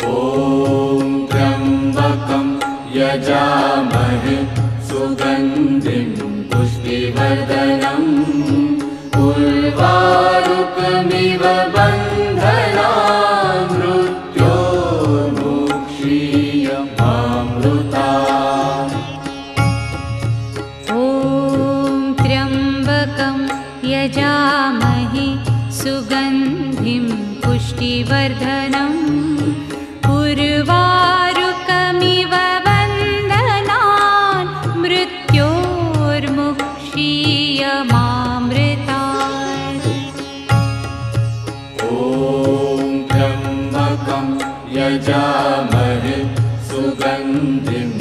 ॐ त्र्यम्बकं यजामहे सुगन्धिं पुष्टिवर्धनम् उर्वारुकमिव बन्धनान् मृत्योर्मुक्षीयमामृतात्। ॐ त्र्यम्बकं यजामहे सुगन्धिं पुष्टिवर्धनम् उर्वारुकमिव बन्धनान् मृत्योर्मुक्षीयमामृतात्। ॐ त्र्यम्बकं यजामहे सुगन्धिं